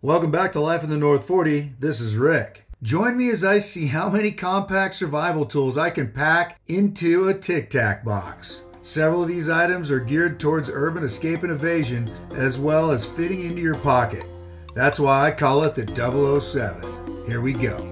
Welcome back to Life in the North 40. This is Rick. Join me as I see how many compact survival tools I can pack into a Tic Tac box. Several of these items are geared towards urban escape and evasion, as well as fitting into your pocket. That's why I call it the 007. Here we go.